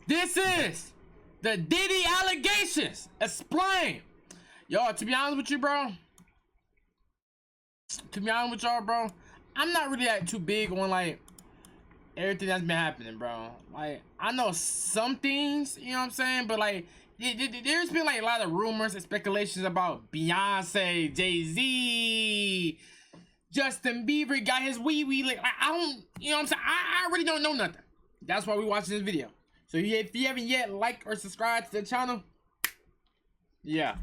This is the Diddy allegations. Explain. Yo, to be honest with you, bro. To be honest with y'all, bro. I'm not really like too big on like everything that's been happening, bro. Like, I know some things, you know what I'm saying? But like, there's been like a lot of rumors and speculations about Beyonce, Jay-Z, Justin Bieber got his wee. Like, I don't, you know what I'm saying? I really don't know nothing. That's why we watching this video. So if you haven't yet liked or subscribed to the channel, yeah.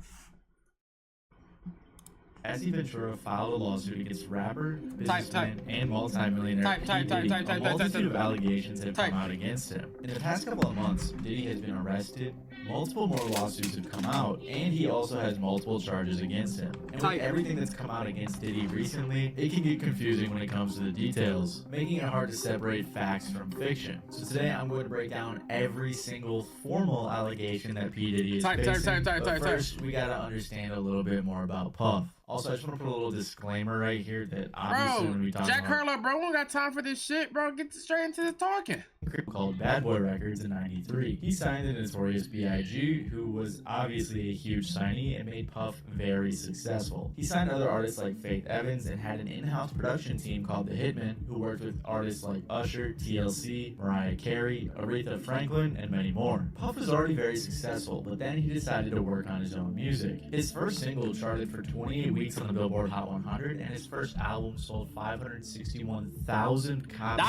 Cassie Ventura filed a lawsuit against rapper, businessman, and multi-millionaire P. Diddy. A multitude of allegations have come out against him. In the past couple of months, Diddy has been arrested, multiple more lawsuits have come out, and he also has multiple charges against him. And with everything that's come out against Diddy recently, it can get confusing when it comes to the details, making it hard to separate facts from fiction. So today I'm going to break down every single formal allegation that P. Diddy is facing. But first, we gotta understand a little bit more about Puff. Also, I just want to put a little disclaimer right here that obviously when we talk Jack about Harlow, bro, we don't got time for this shit, bro. Get straight into the talking. Called Bad Boy Records in '93. He signed the Notorious B.I.G., who was obviously a huge signee and made Puff very successful. He signed other artists like Faith Evans and had an in-house production team called The Hitmen, who worked with artists like Usher, TLC, Mariah Carey, Aretha Franklin, and many more. Puff was already very successful, but then he decided to work on his own music. His first single charted for 28 weeks on the Billboard Hot 100, and his first album sold 561,000 copies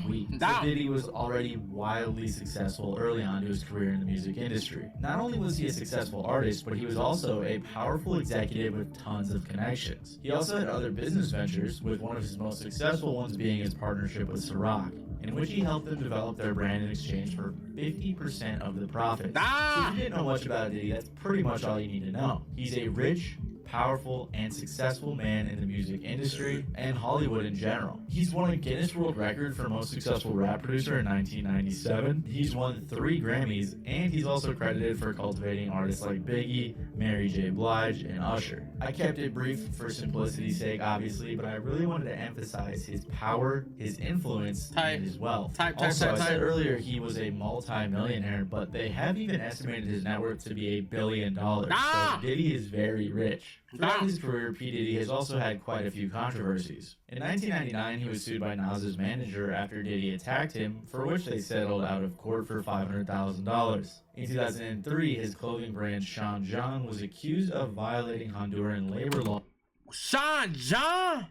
per week. So Diddy was already wildly successful early on to his career in the music industry. Not only was he a successful artist, but he was also a powerful executive with tons of connections. He also had other business ventures, with one of his most successful ones being his partnership with Ciroc, in which he helped them develop their brand in exchange for 50% of the profits. So if you didn't know much about Diddy, that's pretty much all you need to know. He's a rich, powerful, and successful man in the music industry and Hollywood in general. He's won a Guinness World Record for most successful rap producer in 1997. He's won 3 Grammys, and he's also credited for cultivating artists like Biggie, Mary J. Blige, and Usher. I kept it brief for simplicity's sake, obviously, but I really wanted to emphasize his power, his influence, and his wealth. Also, I said earlier he was a multi-millionaire, but they have even estimated his net worth to be $1 billion. So Diddy is very rich. Throughout his career, P. Diddy has also had quite a few controversies. In 1999, he was sued by Nas's manager after Diddy attacked him, for which they settled out of court for $500,000. In 2003, his clothing brand Sean John was accused of violating Honduran labor law. Sean John?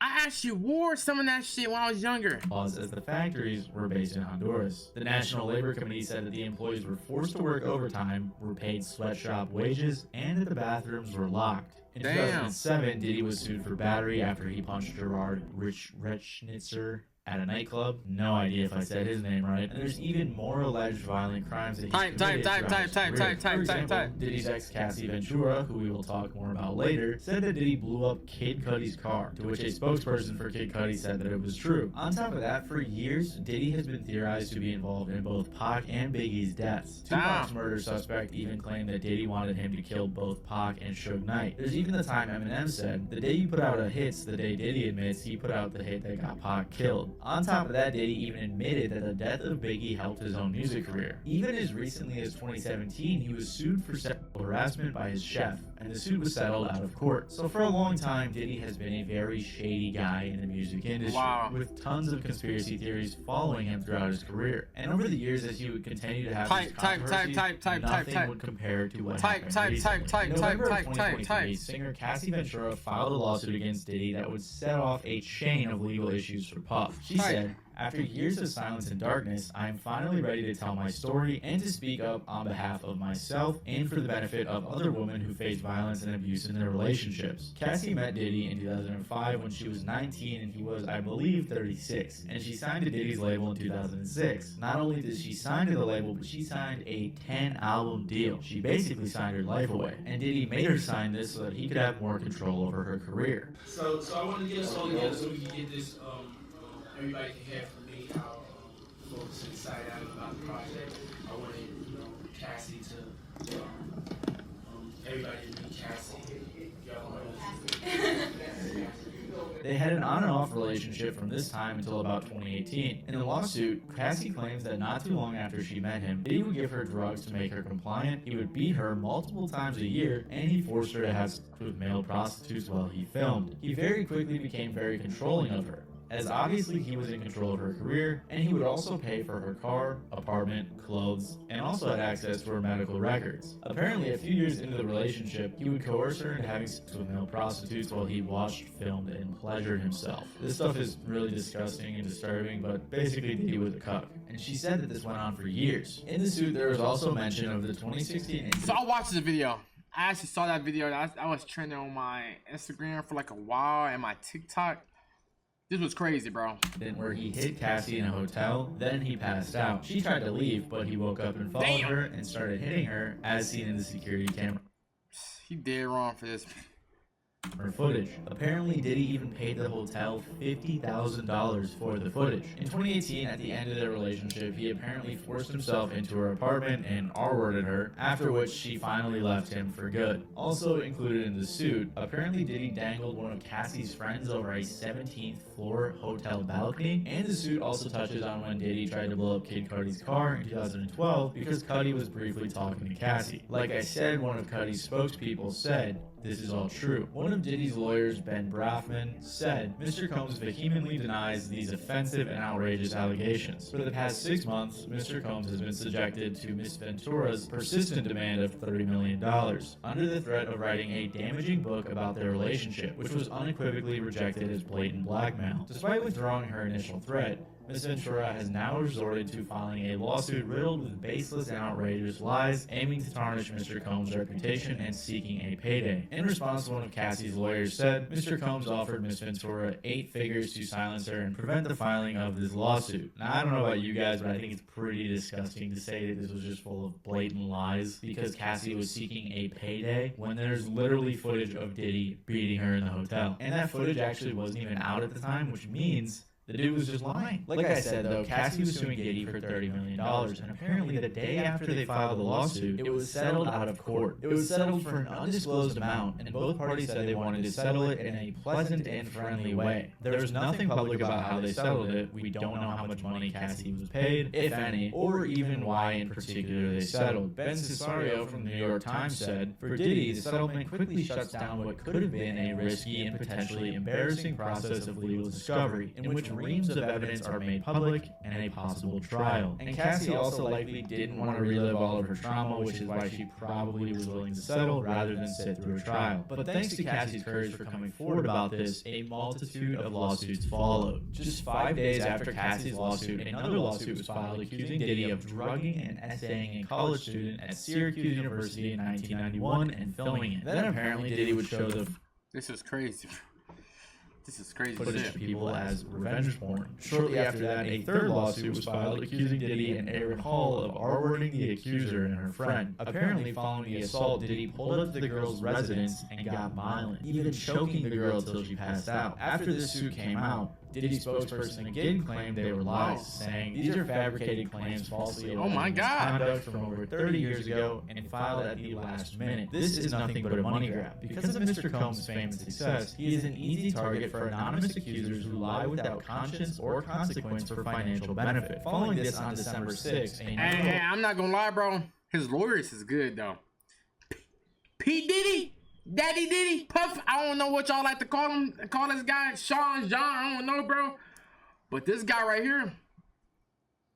I actually wore some of that shit when I was younger. As the factories were based in Honduras. The National Labor Committee said that the employees were forced to work overtime, were paid sweatshop wages, and that the bathrooms were locked. In 2007, Diddy was sued for battery after he punched Gerard Rechnitzer at a nightclub. No idea if I said his name right. And there's even more alleged violent crimes that he's committed throughout his career. For example, Diddy's ex Cassie Ventura, who we will talk more about later, said that Diddy blew up Kid Cudi's car, to which a spokesperson for Kid Cudi said that it was true. On top of that, for years, Diddy has been theorized to be involved in both Pac and Biggie's deaths. Tupac's murder suspect even claimed that Diddy wanted him to kill both Pac and Suge Knight. There's even the time Eminem said, "The day you put out a hit's the day Diddy admits he put out the hit that got Pac killed." On top of that, Diddy even admitted that the death of Biggie helped his own music career. Even as recently as 2017, he was sued for sexual harassment by his chef, and the suit was settled out of court. So for a long time, Diddy has been a very shady guy in the music industry, with tons of conspiracy theories following him throughout his career. And over the years, as he would continue to have these controversies, nothing would compare to what happened recently. In November of 2023, singer Cassie Ventura filed a lawsuit against Diddy that would set off a chain of legal issues for Puff. She said, "After years of silence and darkness, I am finally ready to tell my story and to speak up on behalf of myself and for the benefit of other women who face violence and abuse in their relationships." Cassie met Diddy in 2005 when she was 19 and he was, I believe, 36, and she signed to Diddy's label in 2006. Not only did she sign to the label, but she signed a 10-album deal. She basically signed her life away, and Diddy made her sign this so that he could have more control over her career. So I want to get us all together so we can get this, everybody can hear from me how folks excited about the project. I wanted, Cassie to, everybody to meet Cassie. Y'all want to They had an on and off relationship from this time until about 2018. In a lawsuit, Cassie claims that not too long after she met him, Diddy would give her drugs to make her compliant, he would beat her multiple times a year, and he forced her to have sex with male prostitutes while he filmed. He very quickly became very controlling of her, as obviously he was in control of her career, and he would also pay for her car, apartment, clothes, and also had access to her medical records. Apparently, a few years into the relationship, he would coerce her into having sex with male prostitutes while he watched, filmed, and pleasured himself. This stuff is really disgusting and disturbing, but basically Diddy was a cuck. And she said that this went on for years. In the suit, there was also mention of the 2016 incident. So I watched the video. I actually saw that video. I was trending on my Instagram for like a while and my TikTok. This was crazy, bro. Where he hit Cassie in a hotel, then he passed out. She tried to leave, but he woke up and followed her and started hitting her, as seen in the security camera. He did wrong for this. Footage. Apparently, Diddy even paid the hotel $50,000 for the footage. In 2018, at the end of their relationship, he apparently forced himself into her apartment and R-worded her, after which she finally left him for good. Also included in the suit, apparently Diddy dangled one of Cassie's friends over a 17th floor hotel balcony, and the suit also touches on when Diddy tried to blow up Kid Cudi's car in 2012 because Cudi was briefly talking to Cassie. Like I said, one of Cudi's spokespeople said, "This is all true." One of Diddy's lawyers, Ben Brafman, said, "Mr. Combs vehemently denies these offensive and outrageous allegations. For the past 6 months, Mr. Combs has been subjected to Ms. Ventura's persistent demand of $30 million, under the threat of writing a damaging book about their relationship, which was unequivocally rejected as blatant blackmail. Despite withdrawing her initial threat, Ms. Ventura has now resorted to filing a lawsuit riddled with baseless and outrageous lies, aiming to tarnish Mr. Combs' reputation and seeking a payday." In response, one of Cassie's lawyers said, "Mr. Combs offered Ms. Ventura 8 figures to silence her and prevent the filing of this lawsuit." Now, I don't know about you guys, but I think it's pretty disgusting to say that this was just full of blatant lies because Cassie was seeking a payday when there's literally footage of Diddy beating her in the hotel. And that footage actually wasn't even out at the time, which means the dude was just lying. Like I said, though, Cassie was suing Diddy for $30 million, and apparently the day after they filed the lawsuit, it was settled out of court. It was settled for an undisclosed amount, and both parties said they wanted to settle it in a pleasant and friendly way. There was nothing public about how they settled it. We don't know how much money Cassie was paid, if any, or even why in particular they settled. Ben Cesario from the New York Times said, "For Diddy, the settlement quickly shuts down what could have been a risky and potentially embarrassing process of legal discovery, in which reams of evidence are made public and a possible trial." And Cassie also likely didn't want to relive all of her trauma, which is why she probably was willing to settle rather than sit through a trial. But thanks to Cassie's courage for coming forward about this, a multitude of lawsuits followed. Just 5 days after Cassie's lawsuit, another lawsuit was filed accusing Diddy of drugging and essaying a college student at Syracuse University in 1991 and filming it. Then apparently Diddy would show the This is crazy. This is crazy footage shit. to people as revenge porn. Shortly after that, a third lawsuit was filed accusing Diddy and Aaron Hall of R-wording the accuser and her friend. Apparently, following the assault, Diddy pulled up to the girl's residence and got violent, even choking the girl till she passed out. After this suit came out, Diddy's spokesperson again claimed they were lies, saying these are fabricated claims falsely alleging misconduct from over 30 years ago and filed at the last minute. This is nothing but a money grab. Because of Mr. Combs' fame and success, he is an easy target for anonymous accusers who lie without conscience or consequence for financial benefit. Following this on December 6th, Hey, I'm not gonna lie, bro. His lawyers is good though. P. Diddy, Daddy Diddy, Puff. I don't know what y'all like to call him. Call this guy Sean, John. I don't know, bro. But this guy right here,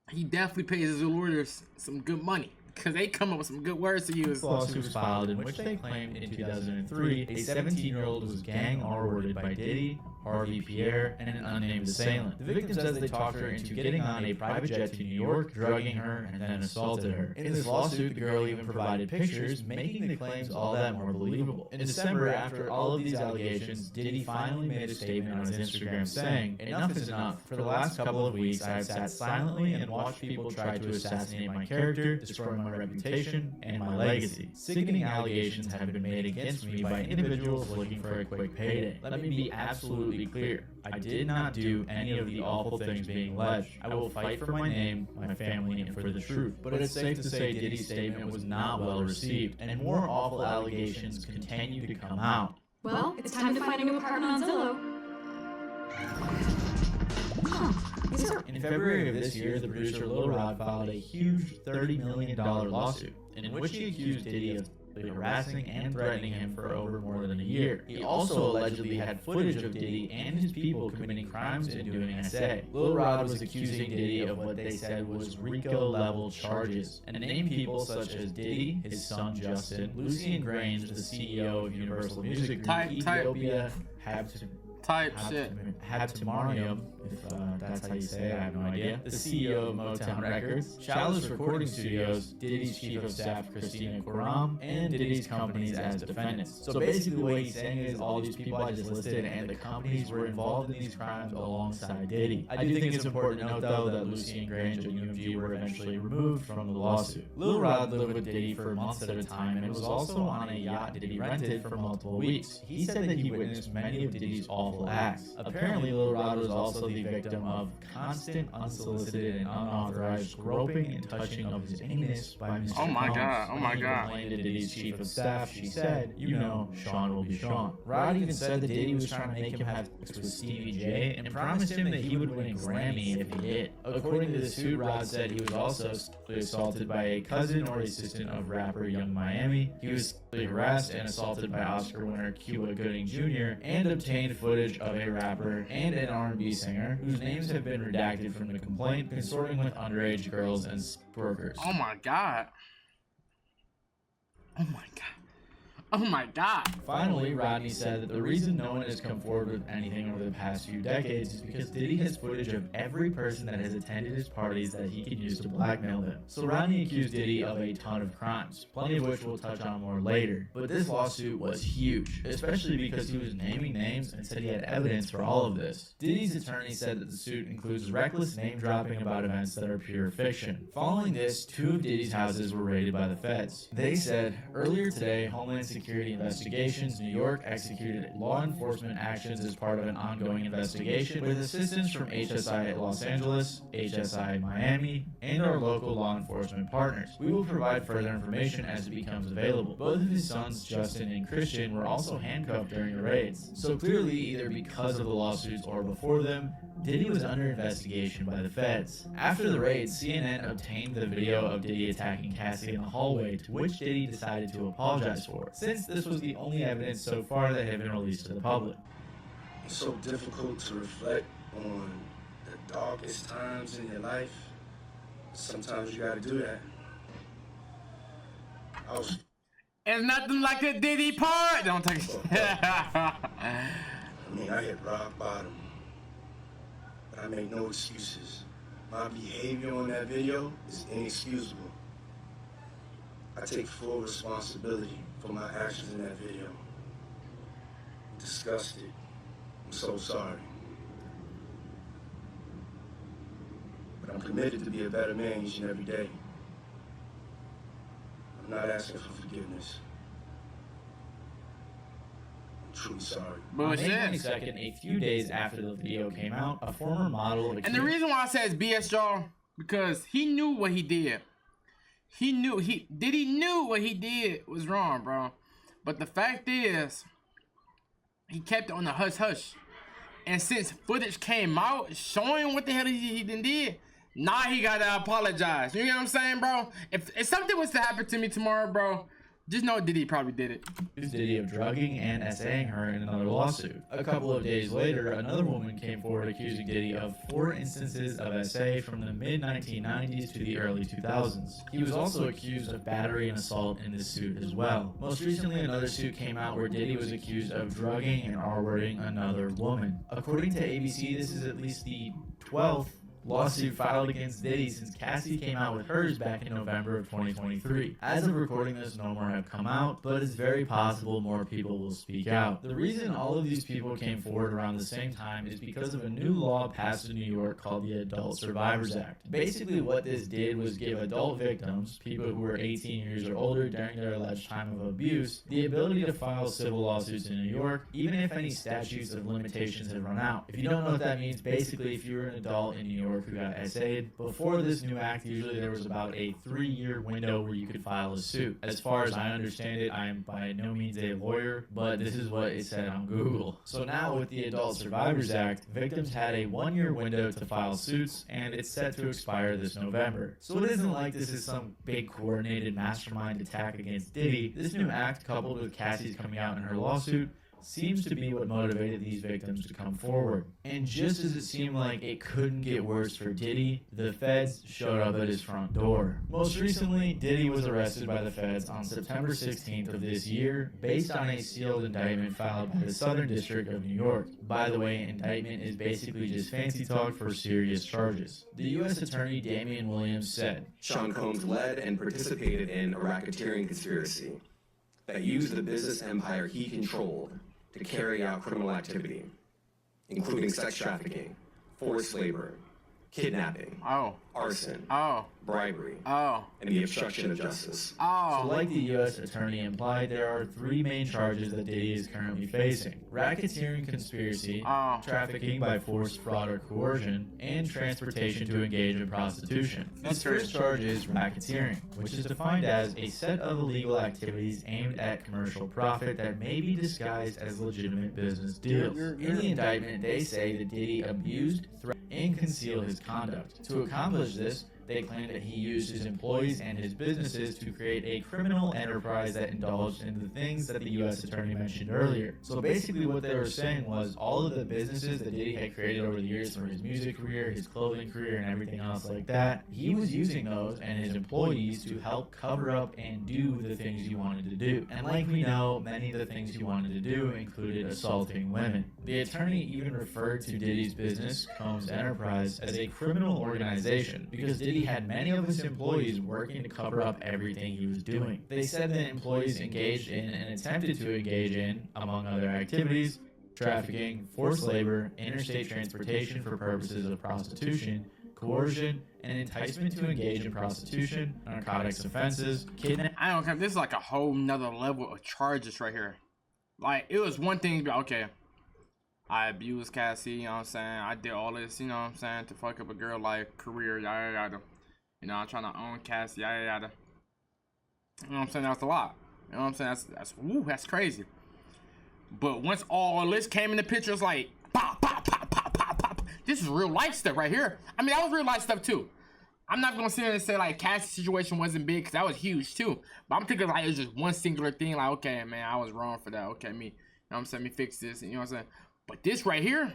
he definitely pays his lawyers some good money. Because they come up with some good words to use. Lawsuit was filed in which they claimed in 2003 a 17-year-old was gang R-worded by Diddy, Harvey Pierre, and an unnamed assailant. The victim says they talked her into getting on a private jet to New York, drugging her, and then assaulted her. In this lawsuit, the girl even provided pictures, making the claims all that more believable. In December, after all of these allegations, Diddy finally made a statement on his Instagram saying, "Enough is enough. For the last couple of weeks, I have sat silently and watched people try to assassinate my character, destroy my reputation, and my legacy. Sickening allegations have been made against me by individuals looking for a quick payday. Let me be absolutely clear. I did not do any of the awful things being alleged. I will fight for my name, my family, and for the truth." But it's safe to say Diddy's statement was not well received, and more awful allegations continue to come out. Well, it's time to find a new apartment on Zillow. In February of this year, the producer Lil Rod filed a huge $30 million lawsuit in which he accused Diddy of harassing and threatening him for over more than a year. He also allegedly had footage of Diddy and his people committing crimes and doing SA. Lil Rod was accusing Diddy of what they said was RICO-level charges, and named people such as Diddy, his son Justin, Lucian Grange, the CEO of Universal Music Group, Ethiopia, Habtemariam, if that's how you say it, I have no idea. The CEO of Motown Records, Chalice Recording Studios, Diddy's chief of staff Christina Quoram, and Diddy's companies as defendants. So basically what he's saying is all these people I just listed and the companies were involved in these crimes alongside Diddy. I do think it's important to note though that Lucy and Grange and UMG were eventually removed from the lawsuit. Lil Rod lived with Diddy for months at a time and was also on a yacht Diddy rented for multiple weeks. He said that he witnessed many of Diddy's awful acts. Apparently Lil Rod was also the victim of constant, unsolicited, and unauthorized groping and touching of his anus by Mr. Oh my Combs. God, oh my When he God. complained to Diddy's chief of staff, she said, you know, Sean will be Sean. Rod even said that Diddy was trying to make him have sex with Stevie J and promised him that he would win a Grammy if he did. According to the suit, Rod said he was also sexually assaulted by a cousin or assistant of rapper Young Miami. He was sexually harassed and assaulted by Oscar winner Cuba Gooding Jr. and obtained footage of a rapper and an R&B singer whose names have been redacted from the complaint consorting with underage girls and workers. Oh my God. Oh my God. Oh my God. Finally, Rodney said that the reason no one has come forward with anything over the past few decades is because Diddy has footage of every person that has attended his parties that he can use to blackmail him. So Rodney accused Diddy of a ton of crimes, plenty of which we'll touch on more later. But this lawsuit was huge, especially because he was naming names and said he had evidence for all of this. Diddy's attorney said that the suit includes reckless name dropping about events that are pure fiction. Following this, 2 of Diddy's houses were raided by the feds. They said, earlier today, Homeland Security Investigations New York executed law enforcement actions as part of an ongoing investigation with assistance from HSI Los Angeles, HSI Miami, and our local law enforcement partners. We will provide further information as it becomes available. Both of his sons, Justin and Christian, were also handcuffed during the raids. So clearly, either because of the lawsuits or before them, Diddy was under investigation by the feds. After the raid, CNN obtained the video of Diddy attacking Cassie in the hallway, to which Diddy decided to apologize for, since this was the only evidence so far that had been released to the public. It's so difficult to reflect on the darkest times in your life. Sometimes you gotta do that. It's nothing like a Diddy part. Don't take it. I mean, I hit rock bottom. But I make no excuses. My behavior on that video is inexcusable. I take full responsibility for my actions in that video. I'm disgusted. I'm so sorry. But I'm committed to be a better man each and every day. I'm not asking for forgiveness. I'm truly sorry. On May 22nd, a few days after the video came out, a former model of And the reason why I say it's BS, y'all, because he knew what he did. Diddy knew what he did was wrong, bro. But the fact is, he kept it on the hush-hush. And since footage came out showing what the hell he did, now he gotta apologize. You know what I'm saying, bro? If something was to happen to me tomorrow, bro, just know Diddy probably did it. Accused Diddy of drugging and SAing her in another lawsuit. A couple of days later, another woman came forward accusing Diddy of 4 instances of SA from the mid-1990s to the early 2000s. He was also accused of battery and assault in this suit as well. Most recently, another suit came out where Diddy was accused of drugging and R-wording another woman. According to ABC, this is at least the 12th lawsuit filed against Diddy since Cassie came out with hers back in November of 2023. As of recording this, no more have come out, but it's very possible more people will speak out. The reason all of these people came forward around the same time is because of a new law passed in New York called the Adult Survivors Act. Basically what this did was give adult victims, people who were 18 years or older during their alleged time of abuse, the ability to file civil lawsuits in New York, even if any statutes of limitations have run out. If you don't know what that means, basically if you were an adult in New York York who got SA'd. Before this new act, usually there was about a 3-year window where you could file a suit. As far as I understand it, I am by no means a lawyer, but this is what it said on Google. So now with the Adult Survivors Act, victims had a 1-year window to file suits, and it's set to expire this November. So it isn't like this is some big coordinated mastermind attack against Diddy. This new act, coupled with Cassie's coming out in her lawsuit, seems to be what motivated these victims to come forward. And just as it seemed like it couldn't get worse for Diddy, the feds showed up at his front door. Most recently, Diddy was arrested by the feds on September 16th of this year, based on a sealed indictment filed by the Southern District of New York. By the way, indictment is basically just fancy talk for serious charges. The U.S. Attorney Damian Williams said, Sean Combs led and participated in a racketeering conspiracy that used the business empire he controlled to carry out criminal activity, including sex trafficking, forced labor, kidnapping, arson, bribery, and the obstruction of justice. So like the U.S. Attorney implied, there are 3 main charges that Diddy is currently facing: racketeering conspiracy, trafficking by force, fraud, or coercion, and transportation to engage in prostitution. His first charge is racketeering, which is defined as a set of illegal activities aimed at commercial profit that may be disguised as legitimate business deals. In the indictment, they say that Diddy abused, threatened, and concealed his conduct. To accomplish this, they claim that he used his employees and his businesses to create a criminal enterprise that indulged in the things that the U.S. Attorney mentioned earlier. So basically what they were saying was all of the businesses that Diddy had created over the years for his music career, his clothing career, and everything else like that, he was using those and his employees to help cover up and do the things he wanted to do. And like we know, many of the things he wanted to do included assaulting women. The attorney even referred to Diddy's business, Combs Enterprise, as a criminal organization because Diddy had many of his employees working to cover up everything he was doing. They said that employees engaged in and attempted to engage in, among other activities, trafficking, forced labor, interstate transportation for purposes of prostitution, coercion, and enticement to engage in prostitution, narcotics offenses, kidnapping. I don't care. This is like a whole nother level of charges right here. Like, it was one thing to be, okay, I abused Cassie, you know what I'm saying? I did all this, you know what I'm saying, to fuck up a girl like career, yada yada. You know, I'm trying to own Cassie, yada yada. You know what I'm saying? That's a lot. You know what I'm saying? That's crazy. But once all this came in the picture, it's like pop, pop, pop, pop, pop, pop. This is real life stuff right here. I mean, that was real life stuff too. I'm not gonna sit here and say like Cassie's situation wasn't big because that was huge too. But I'm thinking like it was just one singular thing. Like, okay, man, I was wrong for that. Okay, me, you know what I'm saying? Me fix this. You know what I'm saying? But this right here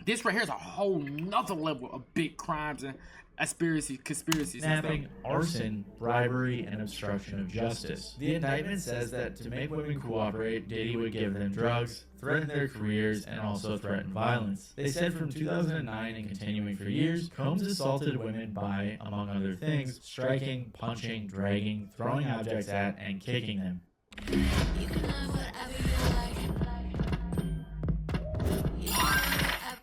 is a whole nother level of big crimes and conspiracies. Kidnapping, arson, bribery, and obstruction of justice. The indictment says that to make women cooperate, Diddy would give them drugs, threaten their careers, and also threaten violence. They said from 2009 and continuing for years, Combs assaulted women by, among other things, striking, punching, dragging, throwing objects at, and kicking them.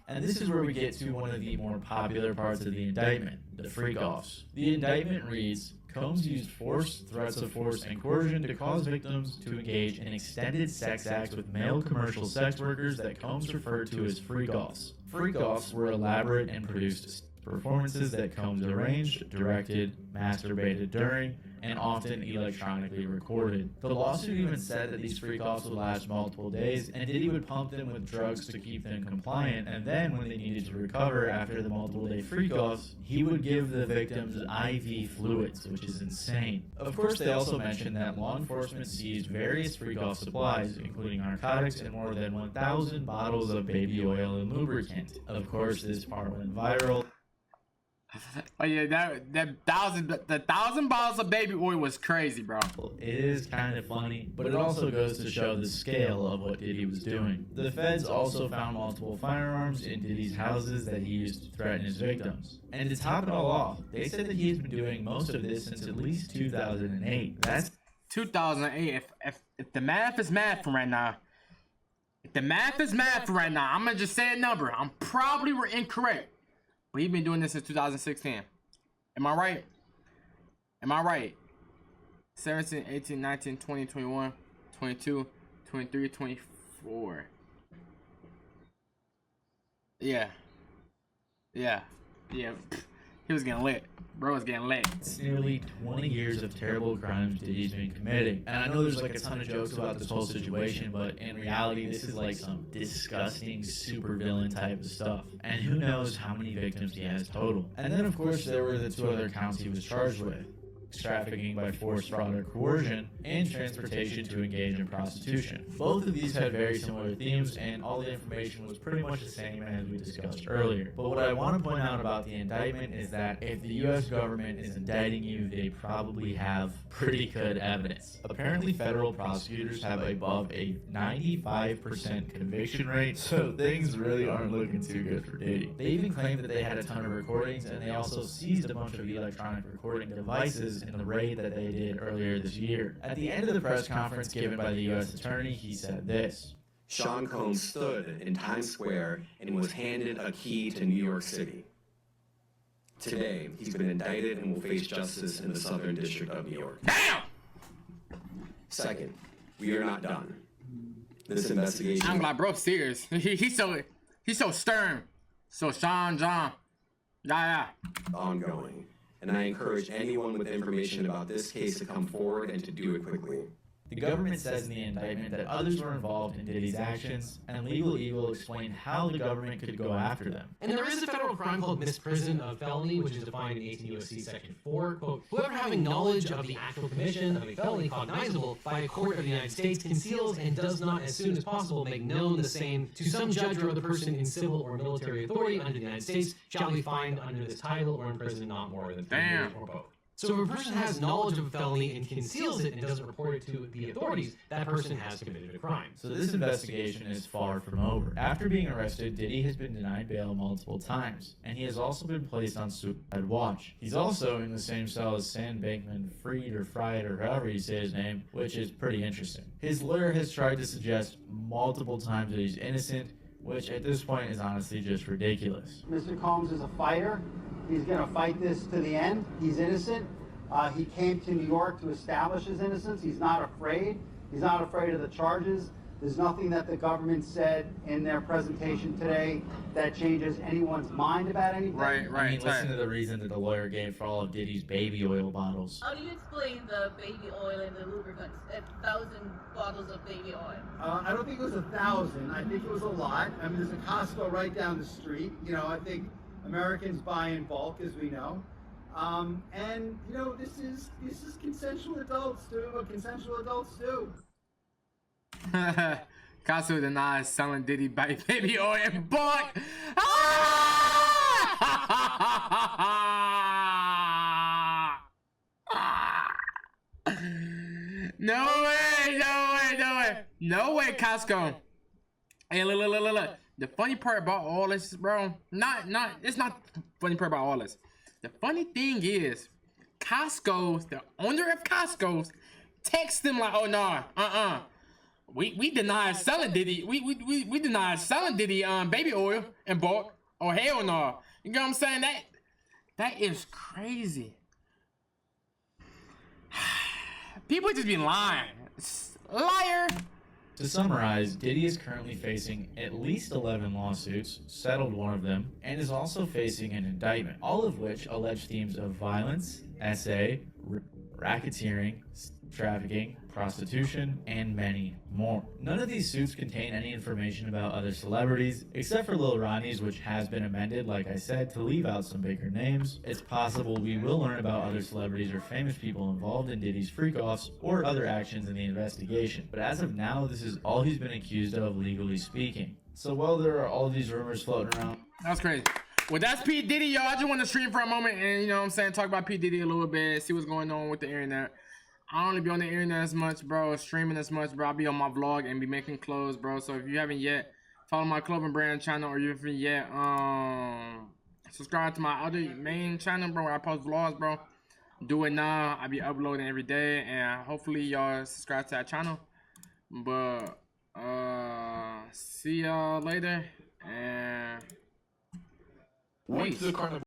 And this is where we get to one of the more popular parts of the indictment, the freak-offs. The indictment reads, Combs used force, threats of force, and coercion to cause victims to engage in extended sex acts with male commercial sex workers that Combs referred to as freak-offs. Freak-offs were elaborate and produced performances that Combs arranged, directed, masturbated during, and often electronically recorded. The lawsuit even said that these freak-offs would last multiple days, and Diddy would pump them with drugs to keep them compliant, and then when they needed to recover after the multiple-day freak-offs, he would give the victims IV fluids, which is insane. Of course, they also mentioned that law enforcement seized various freak-off supplies, including narcotics and more than 1,000 bottles of baby oil and lubricant. Of course, this part went viral. Oh yeah, the thousand bottles of baby oil was crazy, bro. It is kind of funny, but it also goes to show the scale of what Diddy was doing. The feds also found multiple firearms in Diddy's houses that he used to threaten his victims. And to top it all off, they said that he's been doing most of this since at least 2008. That's 2008. If the math is math for right now, I'm gonna just say a number. I'm probably incorrect. But he's been doing this since 2016. Am I right? 17, 18, 19, 20, 21, 22, 23, 24. Yeah. Yeah. Yeah. He was getting lit. Bro was getting lit. It's nearly 20 years of terrible crimes Diddy's been committing. And I know there's like a ton of jokes about this whole situation, but in reality, this is like some disgusting supervillain type of stuff. And who knows how many victims he has total. And then, of course, there were the 2 other counts he was charged with. Trafficking by force, fraud, or coercion, and transportation to engage in prostitution. Both of these had very similar themes, and all the information was pretty much the same as we discussed earlier. But what I want to point out about the indictment is that if the US government is indicting you, they probably have pretty good evidence. Apparently, federal prosecutors have above a 95% conviction rate, so things really aren't looking too good for Diddy. They even claimed that they had a ton of recordings, and they also seized a bunch of electronic recording devices in the raid that they did earlier this year. At the end of the press conference given by the U.S. attorney, he said this. Sean Combs stood in Times Square and was handed a key to New York City. Today, he's been indicted and will face justice in the Southern District of New York. Damn! Second, we are not done. This investigation... I'm like, bro, serious. He's so stern. So Sean John. Yeah. Ongoing. And I encourage anyone with information about this case to come forward and to do it quickly. The government says in the indictment that others were involved in Diddy's actions, and Legal Eagle explained how the government could go after them. And there is a federal crime called misprision of felony, which is defined in 18 U.S.C. Section 4. Quote, whoever having knowledge of the actual commission of a felony cognizable by a court of the United States conceals and does not as soon as possible make known the same to some judge or other person in civil or military authority under the United States shall be fined under this title or imprisoned not more than 3 years or both. So if a person has knowledge of a felony and conceals it and doesn't report it to the authorities, that person has committed a crime. So this investigation is far from over. After being arrested, Diddy has been denied bail multiple times, and he has also been placed on suicide watch. He's also in the same cell as Sam Bankman-Fried or Fried or however you say his name, which is pretty interesting. His lawyer has tried to suggest multiple times that he's innocent, which at this point is honestly just ridiculous. Mr. Combs is a fighter. He's going to fight this to the end. He's innocent. He came to New York to establish his innocence. He's not afraid. He's not afraid of the charges. There's nothing that the government said in their presentation today that changes anyone's mind about anything. Right. I mean, listen to the reason that the lawyer gave for all of Diddy's baby oil bottles. How do you explain the baby oil and the lubricants? 1,000 bottles of baby oil. I don't think it was 1,000. I think it was a lot. I mean, there's a Costco right down the street. You know, I think Americans buy in bulk, as we know. And you know, this is consensual adults do what consensual adults do. Costco denies selling Diddy baby oil in bulk. No way, Costco. Hey, look. The funny part about all this, bro, it's not the funny part about all this. The funny thing is, the owner of Costco's, text them like, oh no, we deny selling Diddy, we deny selling Diddy baby oil in bulk. Oh hell no, you know what I'm saying? That is crazy. People just be lying, liar. To summarize, Diddy is currently facing at least 11 lawsuits, settled one of them, and is also facing an indictment, all of which allege themes of violence, SA, racketeering, trafficking, prostitution, and many more. None of these suits contain any information about other celebrities, except for Lil Ronnie's, which has been amended, like I said, to leave out some bigger names. It's possible we will learn about other celebrities or famous people involved in Diddy's freak-offs or other actions in the investigation. But as of now, this is all he's been accused of, legally speaking. So while there are all these rumors floating around... That's crazy. Well, that's P. Diddy, y'all. I just want to stream for a moment and, you know what I'm saying, talk about P. Diddy a little bit, see what's going on with the internet. I don't really be on the internet as much, bro, streaming as much, bro. I'll be on my vlog and be making clothes, bro. So if you haven't yet, follow my clothing brand channel, or you haven't yet, subscribe to my other main channel, bro, where I post vlogs, bro. Do it now. I be uploading every day, and hopefully y'all subscribe to that channel. But see y'all later, and peace.